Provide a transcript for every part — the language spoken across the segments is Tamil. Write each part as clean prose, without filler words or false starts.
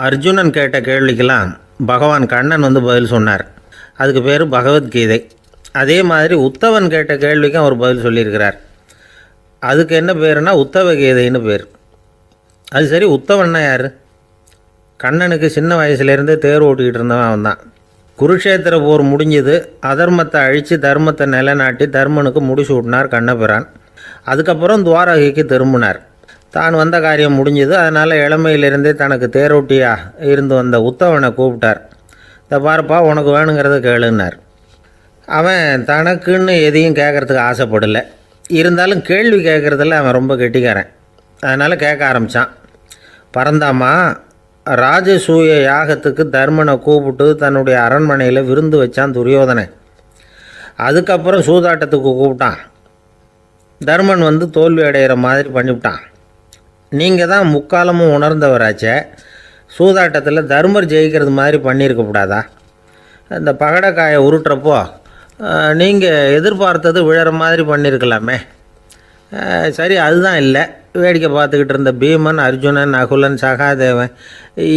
அர்ஜுனன் கேட்ட கேள்விக்கெல்லாம் பகவான் கண்ணன் வந்து பதில் சொன்னார். அதுக்கு பேர் பகவத்கீதை. அதே மாதிரி உத்தவன் கேட்ட கேள்விக்கும் அவர் பதில் சொல்லியிருக்கிறார். அதுக்கு என்ன பேருனா உத்தவ கீதைன்னு பேர். அது சரி, உத்தவன்னா யார்? கண்ணனுக்கு சின்ன வயசுலேருந்தே தேர் ஓட்டிக்கிட்டு இருந்தவன் அவன் தான். குருஷேத்திர போர் முடிஞ்சது. அதர்மத்தை அழித்து தர்மத்தை நிலைநாட்டி தர்மனுக்கு முடிச்சு விட்டினார் கண்ணபிரான். அதுக்கப்புறம் துவாரகைக்கு திரும்பினார். தான் வந்த காரியம் முடிஞ்சது. அதனால் இளமையிலிருந்தே தனக்கு தேரோட்டியாக இருந்து வந்த உத்தவனை கூப்பிட்டார். இந்த பாருப்பா, உனக்கு வேணுங்கிறத கேளுன்னார். அவன் தனக்குன்னு எதையும் கேட்குறதுக்கு ஆசைப்படலை. இருந்தாலும் கேள்வி கேட்குறதில்ல அவன் ரொம்ப கெட்டிக்காரன். அதனால் கேட்க ஆரம்பித்தான். பரந்தாமா, ராஜசூய யாகத்துக்கு தர்மனை கூப்பிட்டு தன்னுடைய அரண்மனையில் விருந்து வச்சான் துரியோதனன். அதுக்கப்புறம் சூதாட்டத்துக்கு கூப்பிட்டான். தர்மன் வந்து தோல்வி அடைகிற மாதிரி பண்ணிவிட்டான். நீங்கள் தான் முக்காலமும் உணர்ந்தவராச்சே, சூதாட்டத்தில் தர்மர் ஜெயிக்கிறது மாதிரி பண்ணியிருக்கக்கூடாதா? இந்த பகடைக்காயை உருட்டுறப்போ நீங்கள் எதிர்பார்த்தது விழற மாதிரி பண்ணியிருக்கலாமே. சரி, அதுதான் இல்லை. வேடிக்கை பார்த்துக்கிட்டு இருந்த பீமன், அர்ஜுனன், நகுலன், சகாதேவன்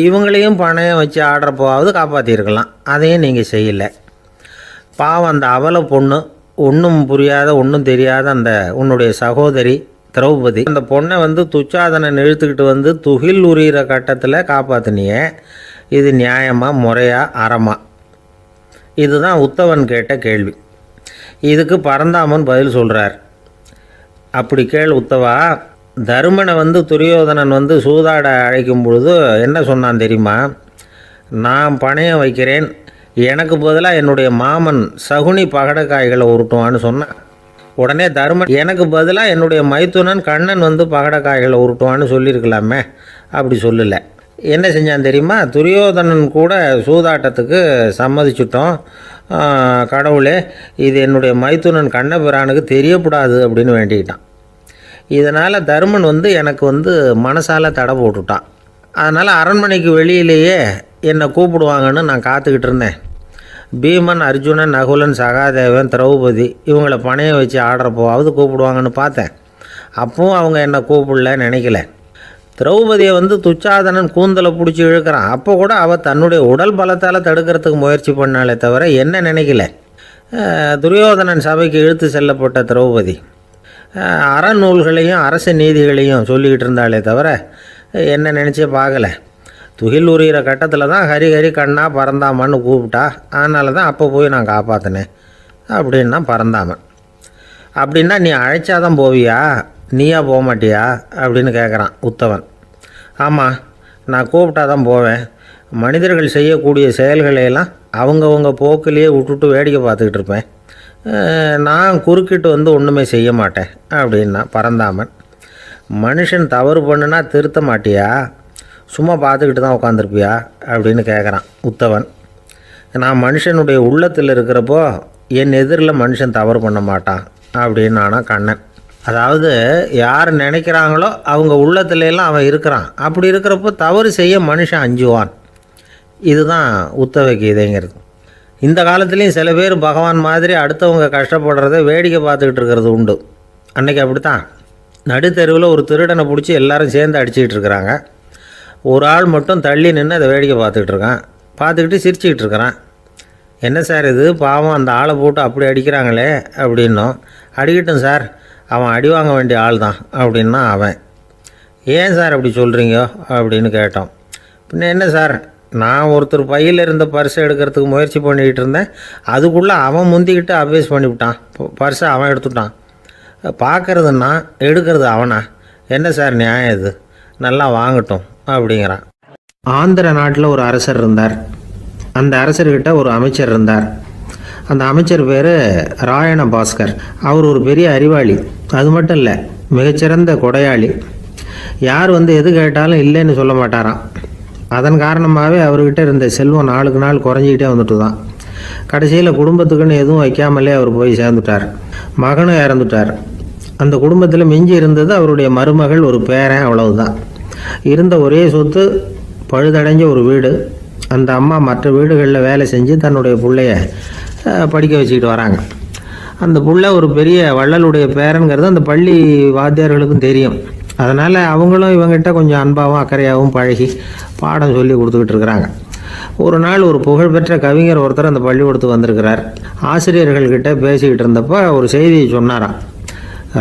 இவங்களையும் பணையம் வச்சு ஆடுறப்போவாவது காப்பாற்றிருக்கலாம். அதையும் நீங்கள் செய்யலை. பாவம், அந்த அவல பொண்ணு, ஒன்றும் புரியாத ஒன்றும் தெரியாத அந்த உன்னுடைய சகோதரி திரௌபதி, அந்த பொண்ணை வந்து துச்சாதனன் இழுத்துக்கிட்டு வந்து துகில் உரிகிற கட்டத்தில் காப்பாற்றினியே. இது நியாயமா, முறையா, அறமா? இதுதான் உத்தவன் கேட்ட கேள்வி. இதுக்கு பரந்தாமன் பதில் சொல்கிறார். அப்படி கேள் உத்தவா. தருமனை வந்து துரியோதனன் வந்து சூதாட அழைக்கும் பொழுது என்ன சொன்னான் தெரியுமா? நான் பணையம் வைக்கிறேன், எனக்கு பதிலாக என்னுடைய மாமன் சகுனி பகடைக்காய்களை உருட்டுவான்னு சொன்னான். உடனே தருமன், எனக்கு பதிலாக என்னுடைய மைத்துனன் கண்ணன் வந்து பகடைக்காய்களை உருட்டுவான்னு சொல்லியிருக்கலாமே. அப்படி சொல்லலை. என்ன செஞ்சான் தெரியுமா? துரியோதனன் கூட சூதாட்டத்துக்கு சம்மதிச்சிட்டோம், கடவுளே இது என்னுடைய மைத்துனன் கண்ணபிரானுக்கு தெரியக்கூடாது அப்படின்னு வேண்டிக்கிட்டான். இதனால் தருமன் வந்து எனக்கு வந்து மனசால் தடை போட்டுட்டான். அதனால் அரண்மனைக்கு வெளியிலேயே என்னை கூப்பிடுவாங்கன்னு நான் காத்துக்கிட்டு இருந்தேன். பீமன், அர்ஜுனன், நகுலன், சகாதேவன், திரௌபதி இவங்களை பணையம் வச்சு ஆடுறப்போவாவது கூப்பிடுவாங்கன்னு பார்த்தேன். அப்பவும் அவங்க என்னை கூப்பிடல, நினைக்கல. திரௌபதியை வந்து துச்சாதனன் கூந்தலை பிடிச்சி இழுக்கிறான். அப்போ கூட அவள் தன்னுடைய உடல் பலத்தால் தடுக்கிறதுக்கு முயற்சி பண்ணாலே தவிர என்ன நினைக்கல. துரியோதனன் சபைக்கு இழுத்து செல்லப்பட்ட திரௌபதி அறநூல்களையும் அரச நீதிகளையும் சொல்லிக்கிட்டு இருந்தாலே தவிர என்ன நினச்சே பார்க்கலை. துகில் உரிகிற கட்டத்தில் தான் ஹரி ஹரி கண்ணா பரந்தாமன்னு கூப்பிட்டா. அதனால தான் அப்போ போய் நான் காப்பாற்றினேன் அப்படின்னா பரந்தாமன். அப்படின்னா நீ அழைச்சாதான் போவியா, நீயா போக மாட்டியா அப்படின்னு கேட்குறான் உத்தவன். ஆமாம், நான் கூப்பிட்டா தான் போவேன். மனிதர்கள் செய்யக்கூடிய செயல்களையெல்லாம் அவங்கவுங்க போக்கிலேயே விட்டுட்டு வேடிக்கை பார்த்துக்கிட்டு இருப்பேன். நான் குறுக்கிட்டு வந்து ஒன்றுமே செய்ய மாட்டேன் அப்படின்னா பரந்தாமன். மனுஷன் தவறு பண்ணுனா திருத்த மாட்டியா, சும்மா பார்த்துக்கிட்டு தான் உட்காந்துருப்பியா அப்படின்னு கேட்குறான் உத்தவன். நான் மனுஷனுடைய உள்ளத்தில் இருக்கிறப்போ என் எதிரில் மனுஷன் தவறு பண்ண மாட்டான் அப்படின்னு ஆனால் கண்ணன். அதாவது யார் நினைக்கிறாங்களோ அவங்க உள்ளத்துலலாம் அவன் இருக்கிறான். அப்படி இருக்கிறப்போ தவறு செய்ய மனுஷன் அஞ்சுவான். இதுதான் உத்தவ கீதைங்கிறது. இந்த காலத்துலேயும் சில பேர் பகவான் மாதிரி அடுத்தவங்க கஷ்டப்படுறத வேடிக்கை பார்த்துக்கிட்டு இருக்கிறது உண்டு. அன்றைக்கி அப்படித்தான். நடுத்தெருவில் ஒரு திருடனை பிடிச்சி எல்லாரும் சேர்ந்து அடிச்சுக்கிட்டு இருக்கிறாங்க. ஒரு ஆள் மட்டும் தள்ளி நின்று அதை வேடிக்கை பார்த்துக்கிட்டு இருக்கான். பார்த்துக்கிட்டு சிரிச்சுக்கிட்டு இருக்கிறான். என்ன சார் இது, பாவம் அந்த ஆளை போட்டு அப்படி அடிக்கிறாங்களே அப்படின்னோம். அடிக்கட்டும் சார், அவன் அடி வாங்க வேண்டிய ஆள் தான் அப்படின்னா அவன். ஏன் சார் அப்படி சொல்கிறீங்க அப்படின்னு கேட்டோம். பின்ன என்ன சார், நான் ஒருத்தர் பையில் இருந்த பர்ஸை எடுக்கிறதுக்கு முயற்சி பண்ணிக்கிட்டு இருந்தேன். அதுக்குள்ளே அவன் முந்திக்கிட்டு அப்வேஸ் பண்ணிவிட்டான். பர்ஸை அவன் எடுத்துட்டான். பார்க்குறதுன்னா எடுக்கிறது அவனா? என்ன சார் நியாயம் இது? நல்லா வாங்கட்டும் அப்படிங்கிறான். ஆந்திர நாட்டில் ஒரு அரசர் இருந்தார். அந்த அரசர்கிட்ட ஒரு அமைச்சர் இருந்தார். அந்த அமைச்சர் பேர் ராயண பாஸ்கர். அவர் ஒரு பெரிய அறிவாளி. அது மட்டும் இல்லை, மிகச்சிறந்த கொடையாளி. யார் வந்து எது கேட்டாலும் இல்லைன்னு சொல்ல மாட்டாராம். அதன் காரணமாகவே அவர்கிட்ட இருந்த செல்வம் நாளுக்கு நாள் குறைஞ்சிக்கிட்டே வந்துட்டு தான். கடைசியில் குடும்பத்துக்குன்னு எதுவும் வைக்காமலே அவர் போய் சேர்ந்துட்டார். மகனும் இறந்துட்டார். அந்த குடும்பத்தில் மிஞ்சி இருந்தது அவருடைய மருமகள், ஒரு பேரன், அவ்வளவுதான். இருந்த ஒரே சொத்து பழுதடைஞ்ச ஒரு வீடு. அந்த அம்மா மற்ற வீடுகளில் வேலை செஞ்சு தன்னுடைய பிள்ளைய படிக்க வச்சுக்கிட்டு வராங்க. அந்த புள்ள ஒரு பெரிய வள்ளலுடைய பேரனுங்கிறது அந்த பள்ளி வாத்தியார்களுக்கும் தெரியும். அதனால் அவங்களும் இவங்ககிட்ட கொஞ்சம் அன்பாகவும் அக்கறையாகவும் பழகி பாடம் சொல்லி கொடுத்துக்கிட்டு இருக்கிறாங்க. ஒரு நாள் ஒரு புகழ்பெற்ற கவிஞர் ஒருத்தர் அந்த பள்ளிக்கூடத்துக்கு வந்திருக்கிறார். ஆசிரியர்கள்கிட்ட பேசிக்கிட்டு இருந்தப்போ ஒரு செய்தியை சொன்னாராம்.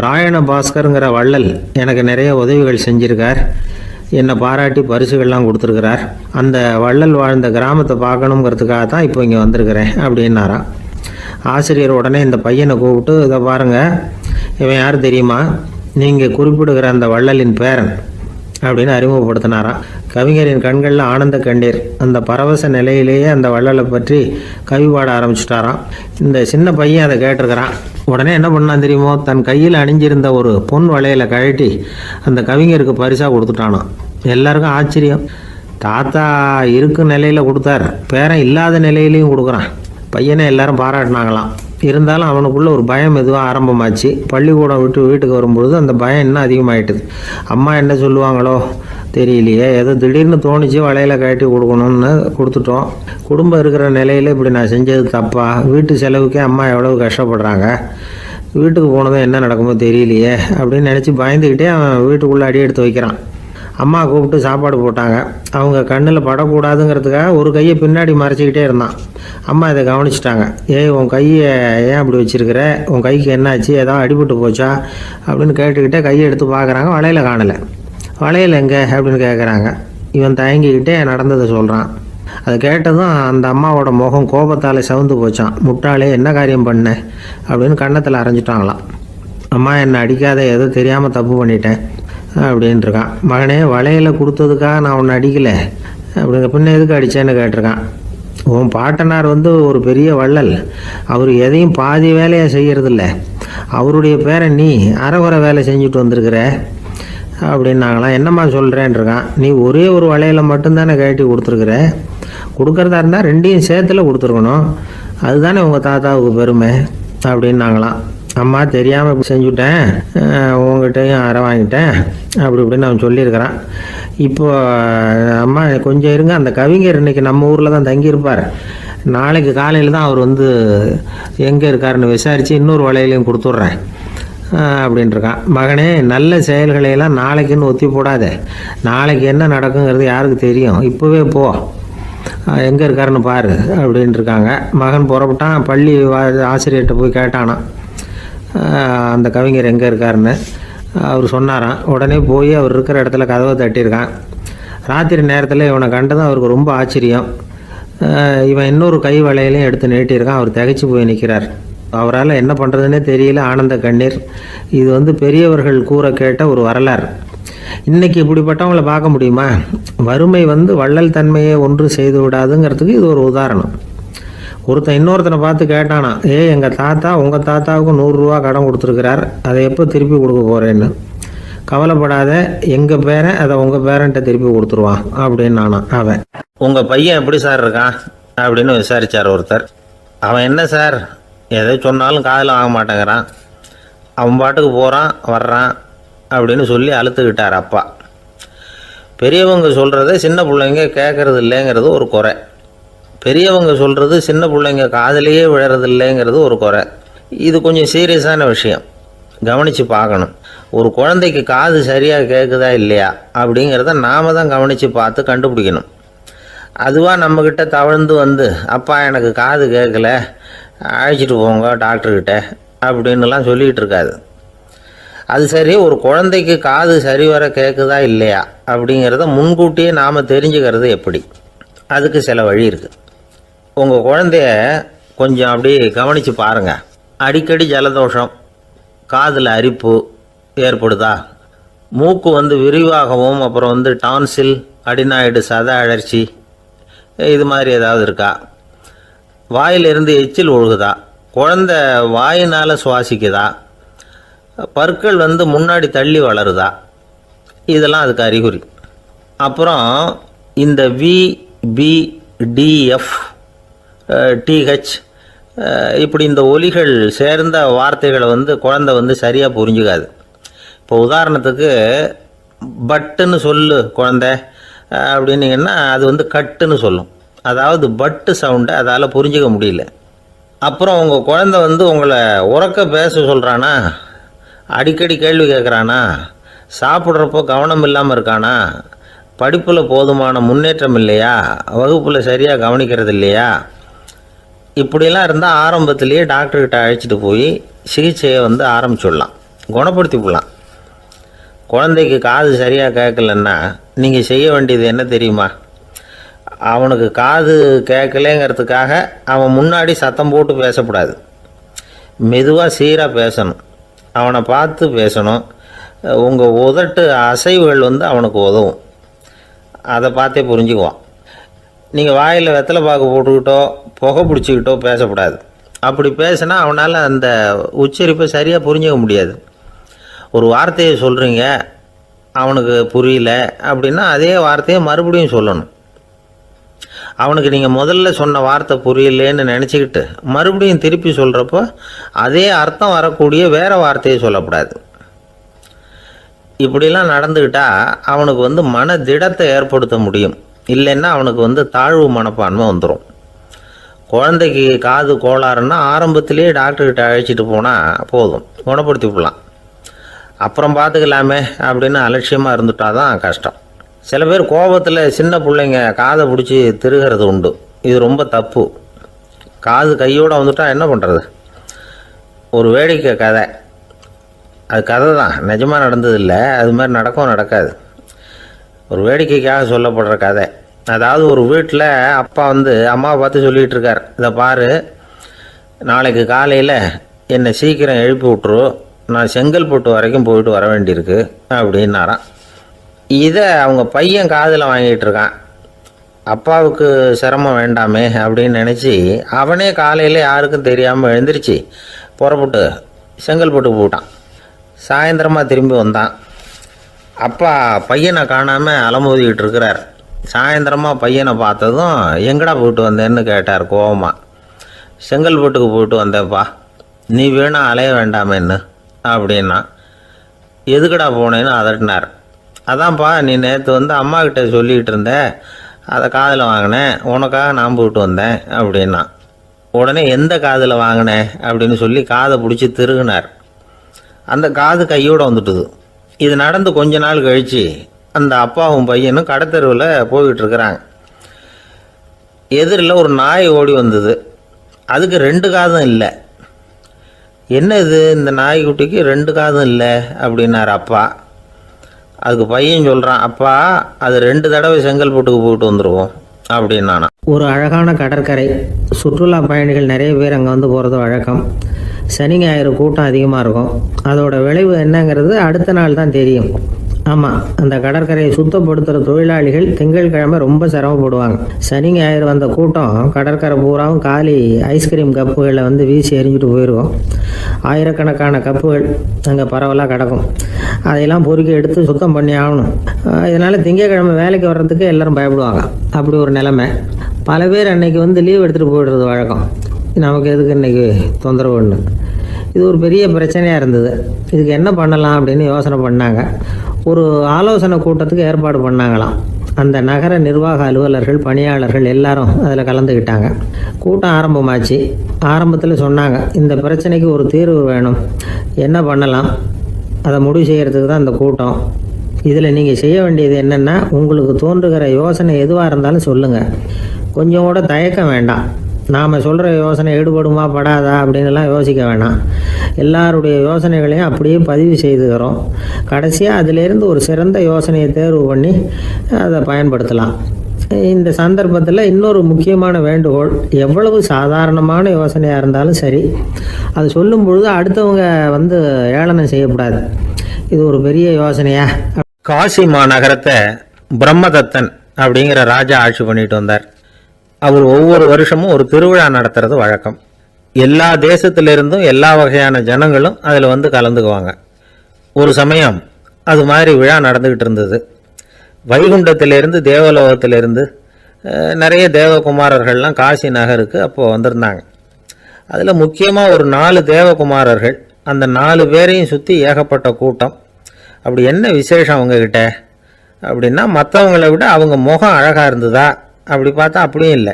ராயண பாஸ்கருங்கிற வள்ளல் எனக்கு நிறைய உதவிகள் செஞ்சுருக்கார், என்னை பாராட்டி பரிசுகள்லாம் கொடுத்துருக்கிறார். அந்த வள்ளல் வாழ்ந்த கிராமத்தை பார்க்கணுங்கிறதுக்காக தான் இப்போ இங்கே வந்திருக்கிறேன் அப்படின்னாராம். ஆசிரியர் உடனே இந்த பையனை கூப்பிட்டு, இதை பாருங்கள், இவன் யார் தெரியுமா, நீங்கள் குறிப்பிடுகிற அந்த வள்ளலின் பேரன் அப்படின்னு அறிமுகப்படுத்தினாராம். கவிஞரின் கண்களில் ஆனந்த கண்ணீர். அந்த பரவச நிலையிலேயே அந்த வள்ளலை பற்றி கவி பாட ஆரம்பிச்சிட்டாராம். இந்த சின்ன பையன் அதை கேட்டிருக்கிறான். உடனே என்ன பண்ணான் தெரியுமோ, தன் கையில் அணிஞ்சிருந்த ஒரு பொன் வளையலை கழட்டி அந்த கவிஞருக்கு பரிசாக கொடுத்துட்டானான். எல்லாருக்கும் ஆச்சரியம். தாத்தா இருக்கும் நிலையில் கொடுத்தார், பேரன் இல்லாத நிலையிலையும் கொடுக்குறான். பையனை எல்லாரும் பாராட்டினாங்களாம். இருந்தாலும் அவனுக்குள்ள ஒரு பயம் எதுவும் ஆரம்பமாச்சு. பள்ளிக்கூடம் விட்டு வீட்டுக்கு வரும்பொழுது அந்த பயம் இன்னும் அதிகமாகிட்டுது. அம்மா என்ன சொல்லுவாங்களோ தெரியலையே, ஏதோ திடீர்னு தோணிச்சு வளையலை கட்டி கொடுக்கணும்னு கொடுத்துட்டோம். குடும்பம் இருக்கிற நிலையில் இப்படி நான் செஞ்சது தப்பா, வீட்டு செலவுக்கே அம்மா எவ்வளவு கஷ்டப்படுறாங்க, வீட்டுக்கு போனதும் என்ன நடக்குமோ தெரியலையே அப்படின்னு நினச்சி பயந்துக்கிட்டே அவன் வீட்டுக்குள்ளே அடி எடுத்து வைக்கிறான். அம்மா கூப்பிட்டு சாப்பாடு போட்டாங்க. அவங்க கண்ணில் படக்கூடாதுங்கிறதுக்காக ஒரு கையை பின்னாடி மறைச்சிக்கிட்டே இருந்தான். அம்மா இதை கவனிச்சிட்டாங்க. உன் கையை ஏன் அப்படி வச்சுருக்கிற, உன் கைக்கு என்னாச்சு, ஏதாவது அடிபட்டு போச்சா அப்படின்னு கேட்டுக்கிட்டே கையை எடுத்து பார்க்குறாங்க. வளையலை காணலை. வளையல் எங்கே அப்படின்னு கேட்குறாங்க. இவன் தயங்கிக்கிட்டே நடந்ததை சொல்கிறான். அதை கேட்டதும் அந்த அம்மாவோட முகம் கோபத்தால் சவுந்து போச்சான். முட்டாளே, என்ன காரியம் பண்ண அப்படின்னு கன்னத்தில் அரைஞ்சிட்டாங்களாம். அம்மா என்னை அடிக்காத, ஏதோ தெரியாமல் தப்பு பண்ணிட்டேன் அப்படின்ட்டுருக்கான். மகனே, வளையலை கொடுத்ததுக்காக நான் உன்னை அடிக்கலை அப்படிங்க, பின்ன எதுக்கு அடித்தேன்னு கேட்டிருக்கான். உன் பாட்டனார் ஒரு பெரிய வள்ளல், அவர் எதையும் பாதி வேலையை செய்கிறதில்ல, அவருடைய பேரை நீ அரைகுறை வேலை செஞ்சுட்டு வந்திருக்கிற அப்படின்னாங்களாம். என்னம்மா சொல்கிறேன்ருக்கான். நீ ஒரே ஒரு வளையலை மட்டும்தானே கட்டி கொடுத்துருக்குற, கொடுக்குறதா இருந்தால் ரெண்டையும் சேர்த்துல கொடுத்துருக்கணும், அதுதானே உங்கள் தாத்தாவுக்கு பெருமை அப்படின்னாங்களாம். அம்மா தெரியாமல் இப்படி செஞ்சுட்டேன், உங்கள்கிட்டையும் அரை வாங்கிட்டேன் அப்படி இப்படின்னு அவன் சொல்லியிருக்கிறான். இப்போ அம்மா கொஞ்சம் இருங்க, அந்த கவிஞர் இன்றைக்கி நம்ம ஊரில் தான் தங்கியிருப்பார், நாளைக்கு காலையில் தான் அவர் எங்கே இருக்காருன்னு விசாரித்து இன்னொரு வளையலையும் கொடுத்துட்றேன் அப்படின்ட்டுருக்கான். மகனே, நல்ல செயல்களையெல்லாம் நாளைக்குன்னு ஒத்தி போடாத, நாளைக்கு என்ன நடக்குங்கிறது யாருக்கு தெரியும், இப்போவே போ, எங்கே இருக்காருன்னு பாரு அப்படின்ட்டுருக்காங்க. மகன் புறப்பட்டான். பள்ளி ஆசிரியர்கிட்ட போய் கேட்டானா அந்த கவிஞர் எங்கே இருக்காருன்னு. அவர் சொன்னாராம். உடனே போய் அவர் இருக்கிற இடத்துல கதவை தட்டியிருக்கான். ராத்திரி நேரத்தில் இவனை கண்டதும் அவருக்கு ரொம்ப ஆச்சரியம். இவன் இன்னொரு கை வளையலையும் எடுத்து நீட்டியிருக்கான். அவர் திகைச்சு போய் நிற்கிறார். அவரால் என்ன பண்ணுறதுன்னே தெரியல. ஆனந்த கண்ணீர். இது பெரியவர்கள் கூற கேட்ட ஒரு வரலாறு. இன்றைக்கி இப்படிப்பட்டவங்களை பார்க்க முடியுமா? வறுமை வள்ளல் தன்மையை ஒன்று செய்து விடாதுங்கிறதுக்கு இது ஒரு உதாரணம். ஒருத்தன் இன்னொருத்தனை பார்த்து கேட்டானா, எங்கள் தாத்தா உங்கள் தாத்தாவுக்கு 100 ரூபா கடன் கொடுத்துருக்கிறார், அதை எப்போ திருப்பி கொடுக்க போகிறேன்னு. கவலைப்படாத, எங்கள் பேரன் அதை உங்கள் பேரன்ட்ட திருப்பி கொடுத்துருவான் அப்படின்னு நானா. அவன், உங்கள் பையன் எப்படி சார் இருக்கான் அப்படின்னு விசாரித்தார் ஒருத்தர். அவன் என்ன சார், எதை சொன்னாலும் காதில் வாங்க மாட்டேங்கிறான், அவன் பாட்டுக்கு போகிறான் வர்றான் அப்படின்னு சொல்லி அழுத்துக்கிட்டார் அப்பா. பெரியவங்க சொல்கிறத சின்ன பிள்ளைங்க கேட்கறது இல்லைங்கிறது ஒரு குறை, பெரியவங்க சொல்கிறது சின்ன பிள்ளைங்க காதலையே விழறதில்லைங்கிறது ஒரு குறை. இது கொஞ்சம் சீரியஸான விஷயம், கவனித்து பார்க்கணும். ஒரு குழந்தைக்கு காது சரியாக கேட்குதா இல்லையா அப்படிங்கிறத நாம் தான் கவனித்து பார்த்து கண்டுபிடிக்கணும். அதுவாக நம்மக்கிட்ட தவழ்ந்து அப்பா எனக்கு காது கேட்கல, அழைச்சிட்டு போங்க டாக்டர்கிட்ட அப்படின்னுலாம் சொல்லிகிட்டு இருக்காது. அது சரி, ஒரு குழந்தைக்கு காது சரிவர கேட்குதா இல்லையா அப்படிங்கிறத முன்கூட்டியே நாம் தெரிஞ்சுக்கிறது எப்படி? அதுக்கு சில வழி இருக்குது. உங்கள் குழந்தைய கொஞ்சம் அப்படி கவனித்து பாருங்கள். அடிக்கடி ஜலதோஷம், காதில் அரிப்பு ஏற்படுதா, மூக்கு விரிவாகவும், அப்புறம் டான்சில், அடினாய்டு, சத அழற்சி, இது மாதிரி ஏதாவது இருக்கா, வாயிலிருந்து எச்சில் ஒழுகுதா, குழந்தை வாயினால் சுவாசிக்குதா, பற்கள் முன்னாடி தள்ளி வளருதா, இதெல்லாம் அதுக்கு அறிகுறி. அப்புறம் இந்த VBDF TH இப்படி இந்த ஒலிகள் சேர்ந்த வார்த்தைகளை குழந்தை சரியாக புரிஞ்சுக்காது. இப்போ உதாரணத்துக்கு பட்டுன்னு சொல்லு குழந்தை அப்படின்னீங்கன்னா அது கட்டுன்னு சொல்லும். அதாவது பட்டு சவுண்டை அதால் புரிஞ்சிக்க முடியல. அப்புறம் உங்கள் குழந்தை உங்களை உறக்க பேச சொல்கிறானா, அடிக்கடி கேள்வி கேட்குறானா, சாப்பிட்றப்போ கவனம் இல்லாமல் இருக்கானா, படிப்பில் போதுமான முன்னேற்றம் இல்லையா, வகுப்பில் சரியாக கவனிக்கிறது இல்லையா, இப்படிலாம் இருந்தால் ஆரம்பத்திலேயே டாக்டர்கிட்ட அழைச்சிட்டு போய் சிகிச்சையை ஆரம்பிச்சுடலாம், குணப்படுத்தி விடலாம். குழந்தைக்கு காது சரியாக கேட்கலன்னா நீங்கள் செய்ய வேண்டியது என்ன தெரியுமா? அவனுக்கு காது கேட்கலேங்கிறதுக்காக அவன் முன்னாடி சத்தம் போட்டு பேசக்கூடாது. மெதுவாக சீராக பேசணும், அவனை பார்த்து பேசணும். உங்கள் உதட்டு அசைவுகள் அவனுக்கு உதவும், அதை பார்த்தே புரிஞ்சுக்குவான். நீங்கள் வாயில் வெத்தலை பாக்கு போட்டுக்கிட்டோ புகை பிடிச்சிக்கிட்டோ பேசக்கூடாது. அப்படி பேசினா அவனால் அந்த உச்சரிப்பை சரியாக புரிஞ்சிக்க முடியாது. ஒரு வார்த்தையை சொல்கிறீங்க, அவனுக்கு புரியல அப்படின்னா அதே வார்த்தையை மறுபடியும் சொல்லணும். அவனுக்கு நீங்கள் முதல்ல சொன்ன வார்த்தை புரியலேன்னு நினச்சிக்கிட்டு மறுபடியும் திருப்பி சொல்கிறப்போ அதே அர்த்தம் வரக்கூடிய வேறு வார்த்தையை சொல்லக்கூடாது. இப்படிலாம் நடந்துக்கிட்டால் அவனுக்கு மன திடத்தை ஏற்படுத்த முடியும். இல்லைன்னா அவனுக்கு தாழ்வு மனப்பான்மை வந்துடும். குழந்தைக்கு காது கோளாறுன்னா ஆரம்பத்திலேயே டாக்டர்கிட்ட அழைச்சிட்டு போனால் போதும், குணப்படுத்தி விடலாம். அப்புறம் பார்த்துக்கலாமே அப்படின்னு அலட்சியமாக இருந்துட்டால் தான் கஷ்டம். சில பேர் கோபத்தில் சின்ன பிள்ளைங்க காதை பிடிச்சி திருகிறது உண்டு. இது ரொம்ப தப்பு. காது கையோடு வந்துட்டால் என்ன பண்ணுறது? ஒரு வேடிக்கை கதை, அது கதை தான், நிஜமாக நடந்ததில்லை. அது மாதிரி நடக்காது. ஒரு வேடிக்கைக்காக சொல்லப்படுற கதை. அதாவது ஒரு வீட்டில் அப்பா அம்மாவை பார்த்து சொல்லிகிட்டு இருக்கார், இதை பாரு, நாளைக்கு காலையில் என்னை சீக்கிரம் எழுப்பி விட்ரு, நான் செங்கல்பட்டு வரைக்கும் போயிட்டு வர வேண்டியிருக்கு அப்படின்னாராம். இதை அவங்க பையன் காதில் வாங்கிட்டு இருக்கான். அப்பாவுக்கு சிரமம் வேண்டாமே அப்படின்னு நினச்சி அவனே காலையில் யாருக்கும் தெரியாமல் எழுந்திரிச்சு புறப்பட்டு செங்கல்பட்டு போட்டான். சாயந்தரமாக திரும்பி வந்தான். அப்பா பையனை காணாமல் அலமோதிக்கிட்டு இருக்கிறார். சாயந்தரமாக பையனை பார்த்ததும் எங்கடா போயிட்டு வந்தேன்னு கேட்டார் கோவமாக. செங்கல்பட்டுக்கு போயிட்டு வந்தேப்பா, நீ வேணா அலைய வேண்டாமேன்னு அப்படின்னா. எதுக்கடா போனேன்னு அதட்டினார். அதான்ப்பா, நீ நேற்று அம்மாக்கிட்ட சொல்லிக்கிட்டு இருந்த, அதை காதில் வாங்கினேன், உனக்காக நான் போயிட்டு வந்தேன் அப்படின்னா. உடனே எந்த காதில் வாங்கினேன் அப்படின்னு சொல்லி காதை பிடிச்சி திருகினார். அந்த காது கையோடு வந்துட்டுது. இது நடந்து கொஞ்ச நாள் கழித்து அந்த அப்பாவும் பையனும் கடத்தெருவில் போய்கிட்டு இருக்கிறாங்க. எதிரில் ஒரு நாய் ஓடி வந்தது. அதுக்கு 2 காதும் இல்லை. என்ன இது, இந்த நாய்க்குட்டிக்கு 2 காதும் இல்லை அப்படின்னார் அப்பா. அதுக்கு பையன் சொல்கிறான், அப்பா அது 2 தடவை செங்கல்பட்டுக்கு போயிட்டு வந்துடுவோம் அப்படின்னானா. ஒரு அழகான கடற்கரை, சுற்றுலா பயணிகள் நிறைய பேர் அங்கே போகிறது வழக்கம். சனி ஞாயிறு கூட்டம் அதிகமாக இருக்கும். அதோட விளைவு என்னங்கிறது அடுத்த நாள் தான் தெரியும். ஆமாம், அந்த கடற்கரையை சுத்தப்படுத்துகிற தொழிலாளிகள் திங்கட்கிழமை ரொம்ப சிரமப்படுவாங்க. சனி ஞாயிறு வந்த கூட்டம் கடற்கரை பூராவும் காலி ஐஸ்கிரீம் கப்புகளை வீசி எறிஞ்சிட்டு போயிருக்கும். ஆயிரக்கணக்கான கப்புகள் அங்கே பரவலாக கிடக்கும். அதையெல்லாம் பொறுக்கி எடுத்து சுத்தம் பண்ணி ஆகணும். இதனால் திங்கட்கிழமை வேலைக்கு வர்றதுக்கு எல்லோரும் பயப்படுவாங்க. அப்படி ஒரு நிலைமை. பல பேர் அன்னைக்கு லீவ் எடுத்துகிட்டு போயிடுறது வழக்கம். நமக்கு எதுக்கு இன்றைக்கி தொந்தரவுன்னு. இது ஒரு பெரிய பிரச்சனையாக இருந்தது. இதுக்கு என்ன பண்ணலாம் அப்படின்னு யோசனை பண்ணாங்க. ஒரு ஆலோசனை கூட்டத்துக்கு ஏற்பாடு பண்ணாங்களாம். அந்த நகர நிர்வாக அலுவலர்கள், பணியாளர்கள் எல்லாரும் அதில் கலந்துக்கிட்டாங்க. கூட்டம் ஆரம்பமாச்சு. ஆரம்பத்தில் சொன்னாங்க, இந்த பிரச்சனைக்கு ஒரு தீர்வு வேணும், என்ன பண்ணலாம், அதை முடிவு செய்கிறதுக்கு தான் இந்த கூட்டம். இதில் நீங்கள் செய்ய வேண்டியது என்னென்னா, உங்களுக்கு தோன்றுகிற யோசனை எதுவாக இருந்தாலும் சொல்லுங்கள். கொஞ்சம் கூட தயக்கம் வேண்டாம். நாம் சொல்கிற யோசனை ஈடுபடுமா படாதா அப்படின்லாம் யோசிக்க வேணாம். எல்லாருடைய யோசனைகளையும் அப்படியே பதிவு செய்துக்கிறோம். கடைசியாக அதிலேருந்து ஒரு சிறந்த யோசனையை தேர்வு பண்ணி அதை பயன்படுத்தலாம். இந்த சந்தர்ப்பத்தில் இன்னொரு முக்கியமான வேண்டுகோள், எவ்வளவு சாதாரணமான யோசனையாக இருந்தாலும் சரி, அது சொல்லும் பொழுது அடுத்தவங்க ஏளனம் செய்யக்கூடாது. இது ஒரு பெரிய யோசனையா. காசி மாநகரத்தை பிரம்மதத்தன் அப்படிங்கிற ராஜா ஆட்சி பண்ணிட்டு வந்தார். அவர் ஒவ்வொரு வருஷமும் ஒரு திருவிழா நடத்துறது வழக்கம். எல்லா தேசத்திலிருந்தும் எல்லா வகையான ஜனங்களும் அதில் கலந்துக்குவாங்க. ஒரு சமயம் அது மாதிரி விழா நடந்துக்கிட்டு இருந்தது. வைகுண்டத்திலிருந்து தேவலோகத்திலிருந்து நிறைய தேவகுமாரர்கள்லாம் காசி நகருக்கு அப்போது வந்திருந்தாங்க. அதில் முக்கியமாக ஒரு 4 தேவகுமாரர்கள். அந்த 4 பேரையும் சுற்றி ஏகப்பட்ட கூட்டம். அப்படி என்ன விசேஷம் அவங்கக்கிட்ட அப்படின்னா, மற்றவங்களை விட அவங்க முகம் அழகாக இருந்ததா அப்படி பார்த்தா அப்படியும் இல்லை.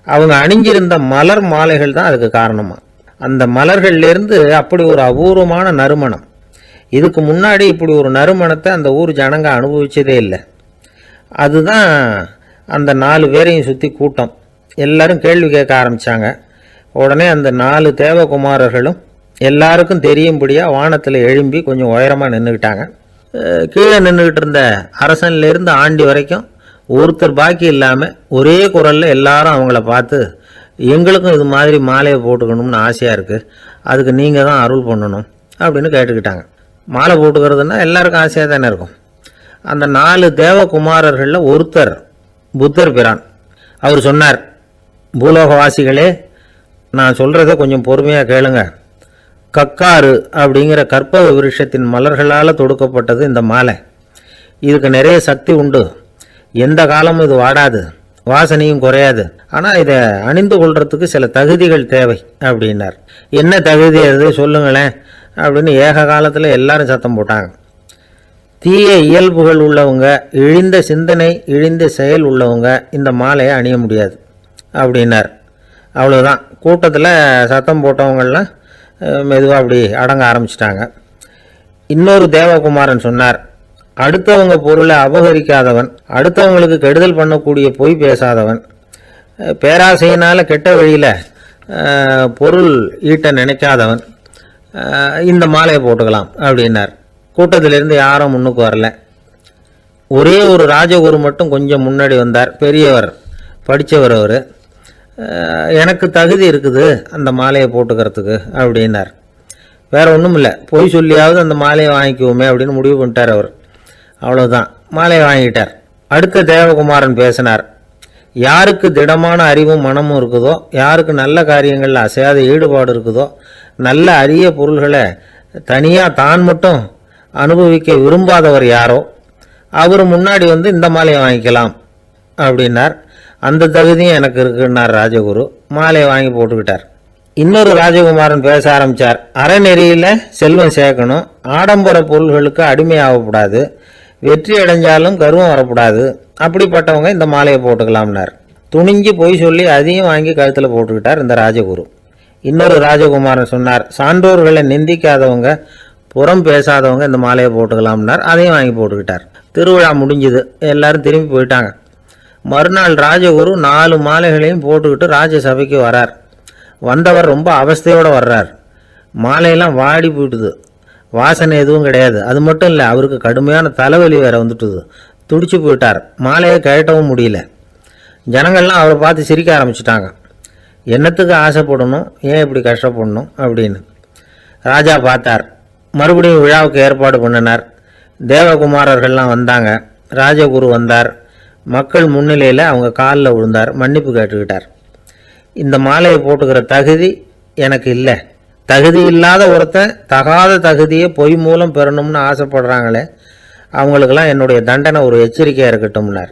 அவங்க அணிஞ்சிருந்த மலர் மாலைகள் தான் அதுக்கு காரணமாக. அந்த மலர்கள்லேருந்து அப்படி ஒரு அபூர்வமான நறுமணம். இதுக்கு முன்னாடி இப்படி ஒரு நறுமணத்தை அந்த ஊர் ஜனங்க அனுபவிச்சதே இல்லை. அதுதான் அந்த 4 பேரையும் சுற்றி கூட்டம். எல்லாரும் கேள்வி கேட்க ஆரம்பித்தாங்க. உடனே அந்த 4 தேவகுமாரர்களும் எல்லாருக்கும் தெரியும்படியாக வானத்தில் எழும்பி கொஞ்சம் உயரமாக நின்றுக்கிட்டாங்க. கீழே நின்றுக்கிட்டு இருந்த அரசன்லேருந்து ஆண்டி வரைக்கும் ஒருத்தர் பாக்கி இல்லாமல் ஒரே குரலில் எல்லாரும் அவங்கள பார்த்து, எங்களுக்கும் இது மாதிரி மாலையை போட்டுக்கணும்னு ஆசையாக இருக்குது, அதுக்கு நீங்கள் தான் அருள் பண்ணணும் அப்படின்னு கேட்டுக்கிட்டாங்க. மாலை போட்டுக்கிறதுனா எல்லாருக்கும் ஆசையாக தானே இருக்கும். அந்த 4 தேவகுமாரர்களில் ஒருத்தர் புத்தர் பிரான். அவர் சொன்னார், பூலோகவாசிகளே, நான் சொல்கிறத கொஞ்சம் பொறுமையாக கேளுங்க. கக்காரு அப்படிங்கிற கற்பக விருட்சத்தின் மலர்களால் தொடுக்கப்பட்டது இந்த மாலை. இதுக்கு நிறைய சக்தி உண்டு. எந்த காலமும் இது வாடாது, வாசனையும் குறையாது. ஆனால் இதை அணிந்து கொள்றதுக்கு சில தகுதிகள் தேவை அப்படின்னார். என்ன தகுதி அது சொல்லுங்களேன் அப்படின்னு ஏக காலத்தில் எல்லாரும் சத்தம் போட்டாங்க. தீய இயல்புகள் உள்ளவங்க, இழிந்த சிந்தனை, இழிந்த செயல் உள்ளவங்க இந்த மாலையை அணிய முடியாது அப்படின்னார். அவ்வளோதான். கூட்டத்தில் சத்தம் போட்டவங்கள்லாம் மெதுவாக அப்படி அடங்க ஆரம்பிச்சிட்டாங்க. இன்னொரு தேவகுமாரன் சொன்னார், அடுத்தவங்க பொருளை அபகரிக்காதவன், அடுத்தவங்களுக்கு கெடுதல் பண்ணக்கூடிய பொய் பேசாதவன், பேராசையினால் கெட்ட வழியில் பொருள் ஈட்ட நினைக்காதவன் இந்த மாலையை போட்டுக்கலாம் அப்படின்னார். கூட்டத்திலிருந்து யாரும் முன்னுக்கு வரல. ஒரே ஒரு ராஜகுரு மட்டும் கொஞ்சம் முன்னாடி வந்தார். பெரியவர், படித்தவர். அவர், எனக்கு தகுதி இருக்குது அந்த மாலையை போட்டுக்கிறதுக்கு அப்படின்னார். வேறு ஒன்றும் இல்லை, பொய் சொல்லியாவது அந்த மாலையை வாங்கிக்குவோமே அப்படின்னு முடிவு பண்ணிட்டார் அவர். அவ்வளோதான், மாலையை வாங்கிட்டார். அடுத்த தேவகுமாரன் பேசினார். யாருக்கு திடமான அறிவும் மனமும் இருக்குதோ, யாருக்கு நல்ல காரியங்களில் அசையாத ஈடுபாடு இருக்குதோ, நல்ல அரிய பொருள்களை தனியாக தான் மட்டும் அனுபவிக்க விரும்பாதவர் யாரோ அவர் முன்னாடி வந்து இந்த மாலையை வாங்கிக்கலாம் அப்படின்னார். அந்த தகுதியும் எனக்கு இருக்குன்னார் ராஜகுரு. மாலையை வாங்கி போட்டுக்கிட்டார். இன்னொரு ராஜகுமாரன் பேச ஆரம்பித்தார். அறநெறியில் செல்வம் சேர்க்கணும், ஆடம்பர பொருள்களுக்கு அடிமையாகக்கூடாது, வெற்றி அடைஞ்சாலும் கர்வம் வரக்கூடாது, அப்படிப்பட்டவங்க இந்த மாலையை போட்டுக்கலாம்னார். துணிஞ்சு பொய் சொல்லி அதையும் வாங்கி கழுத்தில் போட்டுக்கிட்டார் இந்த ராஜகுரு. இன்னொரு ராஜகுமாரன் சொன்னார், சான்றோர்களை நிந்திக்காதவங்க, புறம் பேசாதவங்க இந்த மாலையை போட்டுக்கலாம்னார். அதையும் வாங்கி போட்டுக்கிட்டார். திருவிழா முடிஞ்சுது, எல்லாரும் திரும்பி போயிட்டாங்க. மறுநாள் ராஜகுரு 4 மாலைகளையும் போட்டுக்கிட்டு ராஜசபைக்கு வரார். வந்தவர் ரொம்ப அவஸ்தையோடு வர்றார். மாலையெல்லாம் வாடி போயிட்டுது, வாசனை எதுவும் கிடையாது. அது மட்டும் இல்லை, அவருக்கு கடுமையான தலைவலி வேற வந்துட்டுது. துடிச்சு போயிட்டார். மாலையை கழட்டவும் முடியல. ஜனங்கள்லாம் அவரை பார்த்து சிரிக்க ஆரம்பிச்சிட்டாங்க. என்னத்துக்கு ஆசைப்படணும், ஏன் இப்படி கஷ்டப்படணும் அப்படின்னு. ராஜா பார்த்தார். மறுபடியும் விழாவுக்கு ஏற்பாடு பண்ணினார். தேவகுமாரர்கள்லாம் வந்தாங்க. ராஜகுரு வந்தார். மக்கள் முன்னிலையில் அவங்க காலில் விழுந்தார், மன்னிப்பு கேட்டுக்கிட்டார். இந்த மாலையை போட்டுக்கிற தகுதி எனக்கு இல்லை. தகுதி இல்லாத ஒருத்தன் தகாத தகுதியை பொய் மூலம் பெறணும்னு ஆசைப்படுறாங்களே, அவங்களுக்கெல்லாம் என்னுடைய தண்டனை ஒரு எச்சரிக்கையாக இருக்கட்டும்னார்.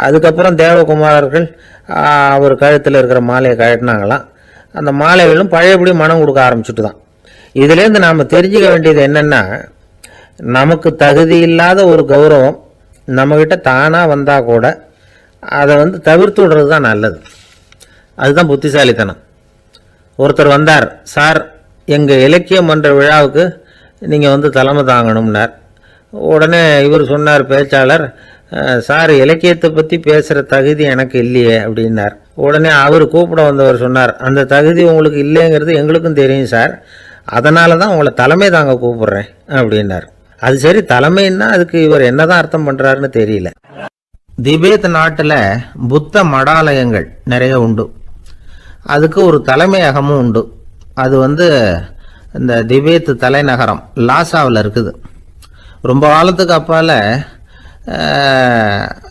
அதுக்கப்புறம் தேவகுமாரர்கள் அவர் கழுத்தில் இருக்கிற மாலையை கழட்டினாங்களாம். அந்த மாலைகளும் பழையபடி மனம் கொடுக்க ஆரம்பிச்சுட்டு தான். இதுலேருந்து நாம் தெரிஞ்சுக்க வேண்டியது என்னென்னா, நமக்கு தகுதி இல்லாத ஒரு கௌரவம் நம்மக்கிட்ட தானாக வந்தால் கூட அதை தவிர்த்து விடுறது தான் நல்லது. அதுதான் புத்திசாலித்தனம். ஒருத்தர் வந்தார். சார், எங்கள் இலக்கிய மன்ற விழாவுக்கு நீங்கள் தலைமை தாங்கணும்னார். உடனே இவர் சொன்னார், பேச்சாளர், சார், இலக்கியத்தை பற்றி பேசுகிற தகுதி எனக்கு இல்லையே அப்படின்னார். உடனே அவர் கூப்பிட வந்தவர் சொன்னார், அந்த தகுதி உங்களுக்கு இல்லைங்கிறது எங்களுக்கும் தெரியும் சார், அதனால தான் உங்களை தலைமை தாங்க கூப்பிட்றேன் அப்படின்னார். அது சரி, தலைமைன்னா அதுக்கு இவர் என்னதான் அர்த்தம் பண்ணுறாருன்னு தெரியல. திபேத் நாட்டில் புத்த மடாலயங்கள் நிறைய உண்டு. அதுக்கு ஒரு தலைமையகமும் உண்டு. அது இந்த திபேத் தலைநகரம் லாசாவில் இருக்குது. ரொம்ப காலத்துக்கு அப்பால்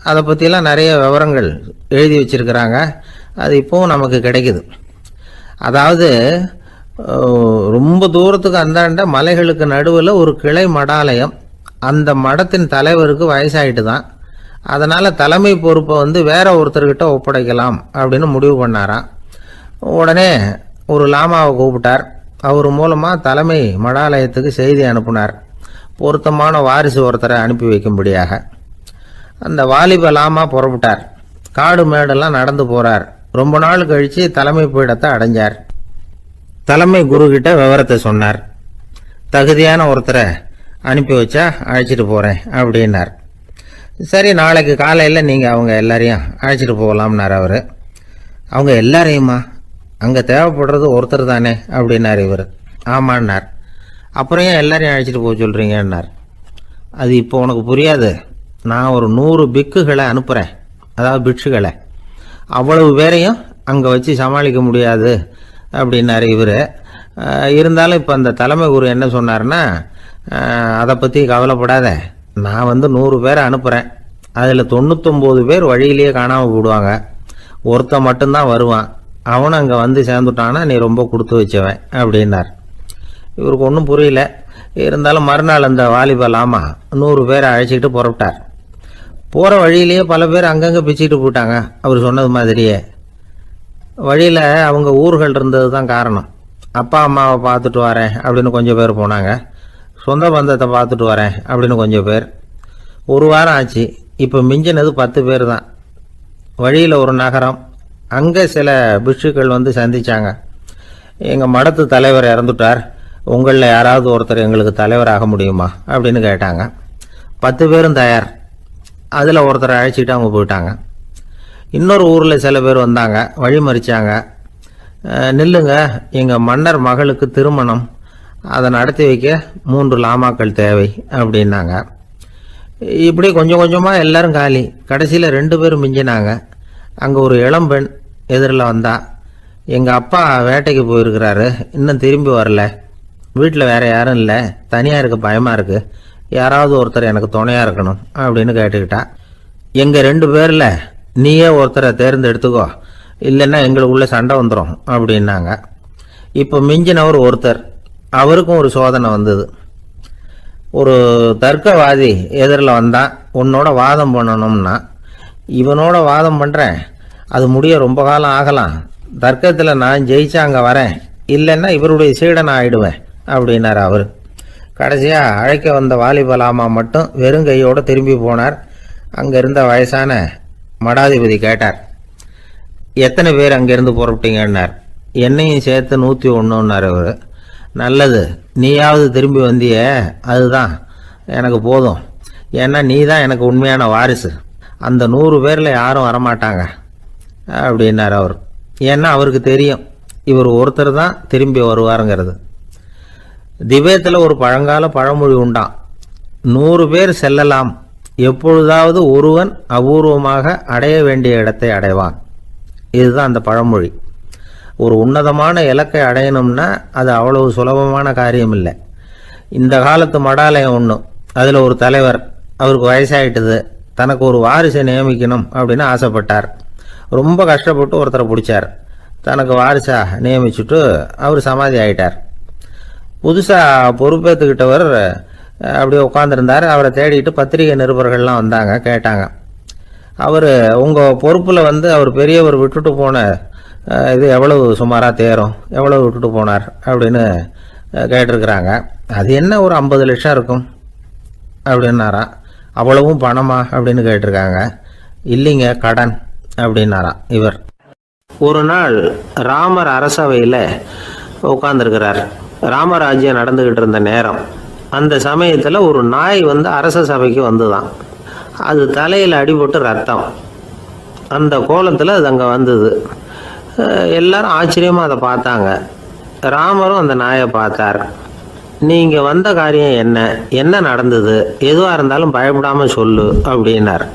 அதை பற்றிலாம் நிறைய விவரங்கள் எழுதி வச்சிருக்கிறாங்க. அது இப்போவும் நமக்கு கிடைக்குது. அதாவது ரொம்ப தூரத்துக்கு அந்தாண்ட மலைகளுக்கு நடுவில் ஒரு கிளை மடாலயம். அந்த மடத்தின் தலைவருக்கு வயசாகிட்டு தான். அதனால் தலைமை பொறுப்பை வேற ஒருத்தர்கிட்ட ஒப்படைக்கலாம் அப்படின்னு முடிவு பண்ணாராம். உடனே ஒரு லாமாவை கூப்பிட்டார். அவர் மூலமாக தலைமை மடாலயத்துக்கு செய்தி அனுப்புனார், பொருத்தமான வாரிசு ஒருத்தரை அனுப்பி வைக்கும்படியாக. அந்த வாலிப லாமா புறப்பட்டார். காடு மேடெல்லாம் நடந்து போகிறார். ரொம்ப நாள் கழித்து தலைமை பீடத்தை அடைஞ்சார். தலைமை குரு கிட்ட விவரத்தை சொன்னார். தகுதியான ஒருத்தரை அனுப்பி வச்சா அழைச்சிட்டு போகிறேன் அப்படின்னார். சரி, நாளைக்கு காலையில் நீங்கள் அவங்க எல்லாரையும் அழைச்சிட்டு போகலாம்னார் அவர். அவங்க எல்லாரையுமா? அங்கே தேவைப்படுறது ஒருத்தர் தானே அப்படின்னார் இவர். ஆமான்னார். அப்புறம் ஏன் எல்லாரையும் அழைச்சிட்டு போக சொல்கிறீங்கன்னார். அது இப்போ உனக்கு புரியாது. நான் ஒரு 100 பிக்குகளை அனுப்புகிறேன், அதாவது பிட்சுகளை. அவ்வளவு பேரையும் அங்கே வச்சு சமாளிக்க முடியாது அப்படின்னாரு இவர். இருந்தாலும் இப்போ அந்த தலைமை குரு என்ன சொன்னார்னா, அதை பற்றி கவலைப்படாத, நான் 100 பேரை அனுப்புகிறேன். அதில் 99 பேர் வழியிலேயே காணாமல் போடுவாங்க, ஒருத்தன் மட்டும்தான் வருவான். அவனும் அங்கே வந்து சேர்ந்துட்டான்னா நீ ரொம்ப கொடுத்து வச்சவன் அப்படின்னார். இவருக்கு ஒன்றும் புரியல. இருந்தாலும் மறுநாள் அந்த வாலிபலாமா 100 பேரை அழைச்சிக்கிட்டு புறப்பட்டார். போகிற வழியிலேயே பல பேர் அங்கங்கே பிச்சுக்கிட்டு போட்டாங்க. அவர் சொன்னது மாதிரியே வழியில் அவங்க ஊர்கள் இருந்தது தான் காரணம். அப்பா அம்மாவை பார்த்துட்டு வரேன் அப்படின்னு கொஞ்சம் பேர் போனாங்க. சொந்த பந்தத்தை பார்த்துட்டு வரேன் அப்படின்னு கொஞ்சம் பேர். ஒரு வாரம் ஆச்சு. இப்போ மிஞ்சினது 10 பேர் தான். வழியில் ஒரு நகரம், அங்கே சில பிட்சுக்கள் வந்து சந்தித்தாங்க. எங்கள் மடத்து தலைவர் இறந்துட்டார், உங்களில் யாராவது ஒருத்தர் எங்களுக்கு தலைவராக முடியுமா அப்படின்னு கேட்டாங்க. 10 பேரும் தயார். அதில் ஒருத்தரை அழைச்சிட்டு அவங்க போயிட்டாங்க. இன்னொரு ஊரில் சில பேர் வந்தாங்க, வழி மறிச்சாங்க. நில்லுங்க, எங்கள் மன்னர் மகளுக்கு திருமணம், அதை நடத்தி வைக்க 3 லாமாக்கள் தேவை அப்படின்னாங்க. இப்படி கொஞ்சம் கொஞ்சமாக எல்லாரும் காலி. கடைசியில் 2 பேரும் மிஞ்சினாங்க. அங்கே ஒரு இளம்பெண் எதிரில் வந்தா. எங்கள் அப்பா வேட்டைக்கு போயிருக்கிறாரு, இன்னும் திரும்பி வரல, வீட்டில் வேறு யாரும் இல்லை, தனியாக இருக்க பயமாக இருக்குது, யாராவது ஒருத்தர் எனக்கு துணையாக இருக்கணும் அப்படின்னு கேட்டுக்கிட்டா. எங்கள் 2 பேரில் நீயே ஒருத்தரை தேர்ந்தெடுத்துக்கோ, இல்லைன்னா எங்களுக்குள்ளே சண்டை வந்துடும் அப்படின்னாங்க. இப்போ மிஞ்சினவர் ஒருத்தர். அவருக்கும் ஒரு சோதனை வந்தது. ஒரு தர்க்கவாதி எதிரில் வந்தான். உன்னோட வாதம் பண்ணணும்னா. இவனோட வாதம் பண்ணுறேன், அது முடிய ரொம்ப காலம் ஆகலாம், தர்க்கத்தில் நான் ஜெயிச்சா அங்கே வரேன், இல்லைன்னா இவருடைய சீடனை ஆயிடுவேன் அப்படின்னார் அவர். கடைசியாக அழைக்க வந்த வாலிபலாமா மட்டும் வெறும் கையோடு திரும்பி போனார். அங்கே இருந்த வயசான மடாதிபதி கேட்டார், எத்தனை பேர் அங்கேருந்து புறப்பட்டீங்கன்னார். என்னையும் சேர்த்து 101ன்னார் அவர். நல்லது, நீயாவது திரும்பி வந்திய, அதுதான் எனக்கு போதும். ஏன்னா நீ தான் எனக்கு உண்மையான வாரிசு. அந்த 100 பேரில் யாரும் வரமாட்டாங்க அப்படின்னார் அவர். ஏன்னா அவருக்கு தெரியும் இவர் ஒருத்தர் தான் திரும்பி வருவாருங்கிறது. திபேத்தில் ஒரு பழங்கால பழமொழி உண்டாம், 100 பேர் செல்லலாம், எப்பொழுதாவது ஒருவன் அபூர்வமாக அடைய வேண்டிய இடத்தை அடைவான். இதுதான் அந்த பழமொழி. ஒரு உன்னதமான இலக்கை அடையணும்னா அது அவ்வளவு சுலபமான காரியம் இல்லை. இந்த காலத்து மடாலயம் ஒன்று, அதில் ஒரு தலைவர், அவருக்கு வயசாயிட்டுது, தனக்கு ஒரு வாரிசை நியமிக்கணும் அப்படின்னு ஆசைப்பட்டார். ரொம்ப கஷ்டப்பட்டு ஒருத்தரை பிடிச்சார். தனக்கு வாரிசாக நியமிச்சுட்டு அவர் சமாதி ஆகிட்டார். புதுசாக பொறுப்பேற்றுக்கிட்டவர் அப்படியே உட்காந்துருந்தார். அவரை தேடிட்டு பத்திரிகை நிருபர்கள்லாம் வந்தாங்க, கேட்டாங்க. அவர் உங்கள் பொறுப்பில் வந்து அவர் பெரியவர் விட்டுட்டு போன இது எவ்வளவு சுமாராக தேரும், எவ்வளவு விட்டுட்டு போனார் அப்படின்னு கேட்டிருக்கிறாங்க. அது என்ன ஒரு 50 லட்சம் இருக்கும் அப்படின்னாராம். அவ்வளவும் பணமா அப்படின்னு கேட்டிருக்காங்க. இல்லைங்க, கடன் அப்படின்னாராம் இவர். ஒரு நாள் ராமர் அரசவையில் உட்காந்துருக்கிறார். ராமராஜ்யம் நடந்துக்கிட்டு இருந்த நேரம். அந்த சமயத்தில் ஒரு நாய் வந்து அரச சபைக்கு வந்துதான். அது தலையில் அடிபட்டு ரத்தம். அந்த கோலத்தில் அது அங்கே வந்தது. எல்லாரும் ஆச்சரியமாக அதை பார்த்தாங்க. ராமரும் அந்த நாயை பார்த்தார். நீங்கள் வந்த காரியம் என்ன, என்ன நடந்தது, எதுவாக இருந்தாலும் பயப்படாமல் சொல்லு அப்படின்னார்.